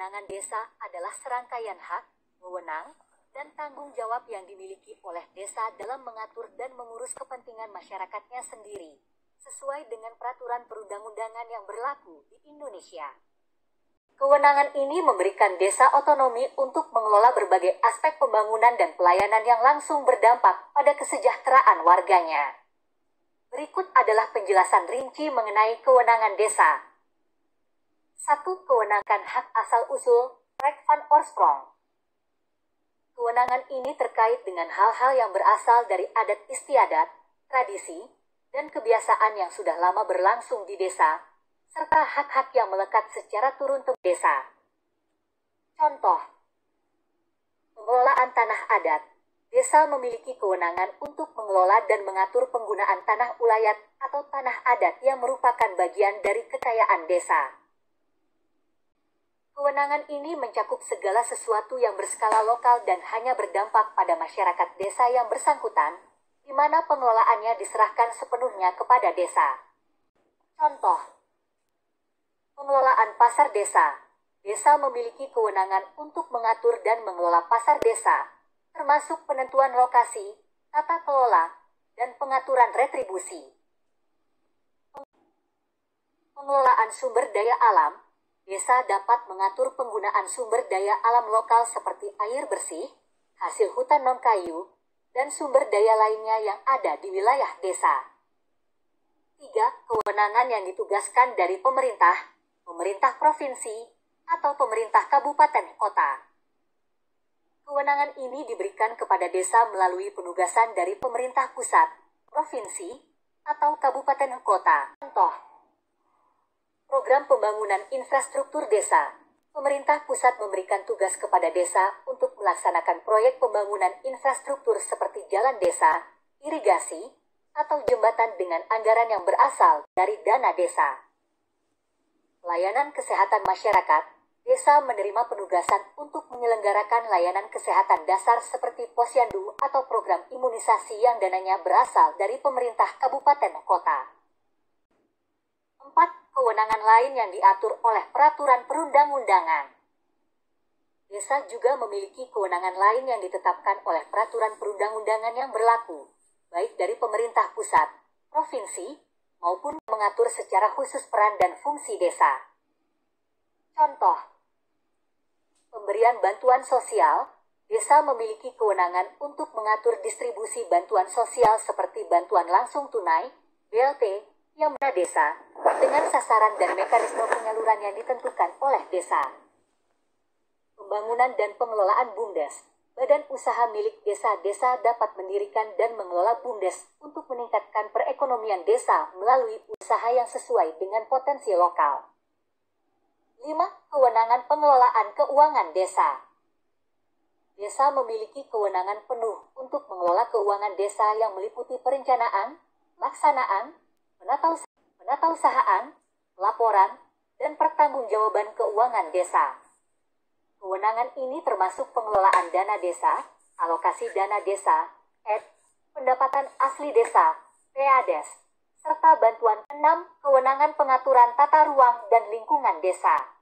kewenangan desa adalah serangkaian hak, wewenang, dan tanggung jawab yang dimiliki oleh desa dalam mengatur dan mengurus kepentingan masyarakatnya sendiri, sesuai dengan peraturan perundang-undangan yang berlaku di Indonesia. Kewenangan ini memberikan desa otonomi untuk mengelola berbagai aspek pembangunan dan pelayanan yang langsung berdampak pada kesejahteraan warganya. Berikut adalah penjelasan rinci mengenai kewenangan desa. 1. Kewenangan hak asal-usul, recht van oorsprong. Kewenangan ini terkait dengan hal-hal yang berasal dari adat istiadat, tradisi, dan kebiasaan yang sudah lama berlangsung di desa, serta hak-hak yang melekat secara turun-temurun desa. Contoh, pengelolaan tanah adat. Desa memiliki kewenangan untuk mengelola dan mengatur penggunaan tanah ulayat atau tanah adat yang merupakan bagian dari kekayaan desa. Kewenangan ini mencakup segala sesuatu yang berskala lokal dan hanya berdampak pada masyarakat desa yang bersangkutan, di mana pengelolaannya diserahkan sepenuhnya kepada desa. Contoh, pengelolaan pasar desa. Desa memiliki kewenangan untuk mengatur dan mengelola pasar desa, termasuk penentuan lokasi, tata kelola, dan pengaturan retribusi. Pengelolaan sumber daya alam. Desa dapat mengatur penggunaan sumber daya alam lokal seperti air bersih, hasil hutan non-kayu, dan sumber daya lainnya yang ada di wilayah desa. 3. Kewenangan yang ditugaskan dari pemerintah, pemerintah provinsi, atau pemerintah kabupaten kota. Kewenangan ini diberikan kepada desa melalui penugasan dari pemerintah pusat, provinsi, atau kabupaten kota. Contoh, program pembangunan infrastruktur desa. Pemerintah pusat memberikan tugas kepada desa untuk melaksanakan proyek pembangunan infrastruktur seperti jalan desa, irigasi, atau jembatan dengan anggaran yang berasal dari dana desa. Layanan kesehatan masyarakat. Desa menerima penugasan untuk menyelenggarakan layanan kesehatan dasar seperti posyandu atau program imunisasi yang dananya berasal dari pemerintah kabupaten kota. 4. Kewenangan lain yang diatur oleh peraturan perundang-undangan. Desa juga memiliki kewenangan lain yang ditetapkan oleh peraturan perundang-undangan yang berlaku, baik dari pemerintah pusat, provinsi, maupun mengatur secara khusus peran dan fungsi desa. Contoh, pemberian bantuan sosial. Desa memiliki kewenangan untuk mengatur distribusi bantuan sosial seperti bantuan langsung tunai, BLT, yang mana desa, dengan sasaran dan mekanisme penyaluran yang ditentukan oleh desa. Pembangunan dan pengelolaan BUMDes. Badan usaha milik desa-desa dapat mendirikan dan mengelola BUMDes untuk meningkatkan perekonomian desa melalui usaha yang sesuai dengan potensi lokal. 5. Kewenangan pengelolaan keuangan desa. Desa memiliki kewenangan penuh untuk mengelola keuangan desa yang meliputi perencanaan, pelaksanaan, penatausahaan, laporan, dan pertanggungjawaban keuangan desa. Kewenangan ini termasuk pengelolaan dana desa, alokasi dana desa, pendapatan asli desa, PADES, serta bantuan. 6. Kewenangan pengaturan tata ruang dan lingkungan desa.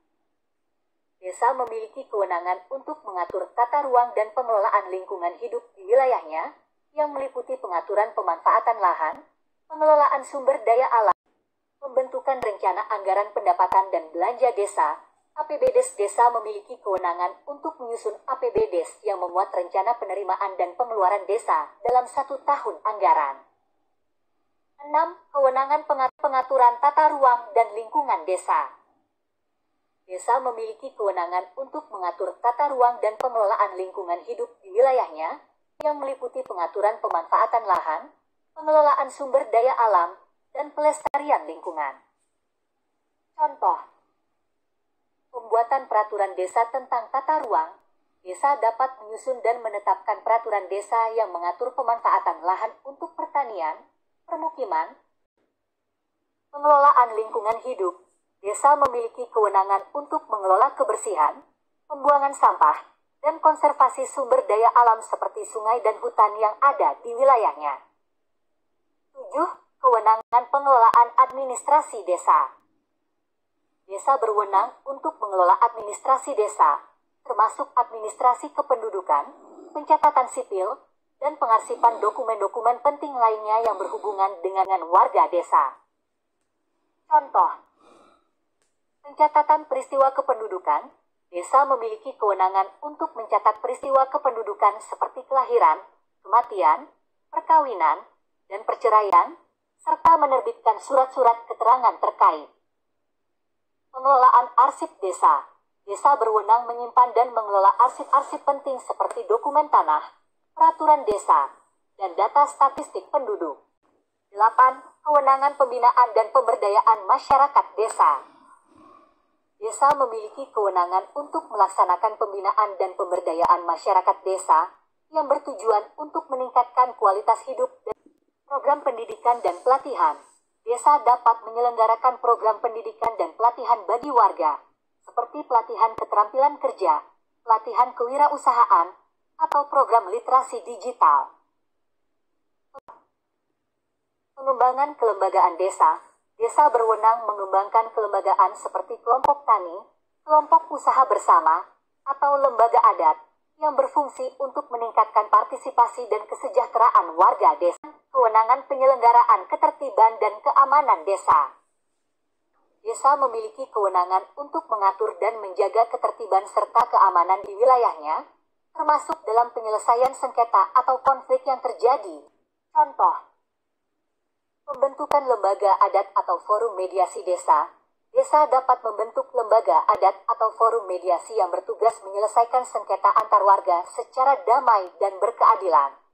Desa memiliki kewenangan untuk mengatur tata ruang dan pengelolaan lingkungan hidup di wilayahnya, yang meliputi pengaturan pemanfaatan lahan, pengelolaan sumber daya alam, pembentukan rencana anggaran pendapatan dan belanja desa. APBDes. Desa memiliki kewenangan untuk menyusun APBDes yang memuat rencana penerimaan dan pengeluaran desa dalam 1 tahun anggaran. 6. Kewenangan pengaturan tata ruang dan lingkungan desa. Desa memiliki kewenangan untuk mengatur tata ruang dan pengelolaan lingkungan hidup di wilayahnya, yang meliputi pengaturan pemanfaatan lahan, pengelolaan sumber daya alam, dan pelestarian lingkungan. Contoh, pembuatan peraturan desa tentang tata ruang. Desa dapat menyusun dan menetapkan peraturan desa yang mengatur pemanfaatan lahan untuk pertanian, permukiman, pengelolaan lingkungan hidup. Desa memiliki kewenangan untuk mengelola kebersihan, pembuangan sampah, dan konservasi sumber daya alam seperti sungai dan hutan yang ada di wilayahnya. 7. Kewenangan pengelolaan administrasi desa. Desa berwenang untuk mengelola administrasi desa, termasuk administrasi kependudukan, pencatatan sipil, dan pengarsipan dokumen-dokumen penting lainnya yang berhubungan dengan warga desa. Contoh, pencatatan peristiwa kependudukan, desa memiliki kewenangan untuk mencatat peristiwa kependudukan seperti kelahiran, kematian, perkawinan, dan perceraian, serta menerbitkan surat-surat keterangan terkait. Pengelolaan arsip desa. Desa berwenang menyimpan dan mengelola arsip-arsip penting seperti dokumen tanah, peraturan desa, dan data statistik penduduk. 8. Kewenangan pembinaan dan pemberdayaan masyarakat desa. Desa memiliki kewenangan untuk melaksanakan pembinaan dan pemberdayaan masyarakat desa yang bertujuan untuk meningkatkan kualitas hidup dan program pendidikan dan pelatihan. Desa dapat menyelenggarakan program pendidikan dan pelatihan bagi warga, seperti pelatihan keterampilan kerja, pelatihan kewirausahaan, atau program literasi digital. Pengembangan kelembagaan desa. Desa berwenang mengembangkan kelembagaan seperti kelompok tani, kelompok usaha bersama, atau lembaga adat yang berfungsi untuk meningkatkan partisipasi dan kesejahteraan warga desa. Kewenangan penyelenggaraan ketertiban dan keamanan desa. Desa memiliki kewenangan untuk mengatur dan menjaga ketertiban serta keamanan di wilayahnya, termasuk dalam penyelesaian sengketa atau konflik yang terjadi. Contoh, pembentukan lembaga adat atau forum mediasi desa. Desa dapat membentuk lembaga adat atau forum mediasi yang bertugas menyelesaikan sengketa antar warga secara damai dan berkeadilan.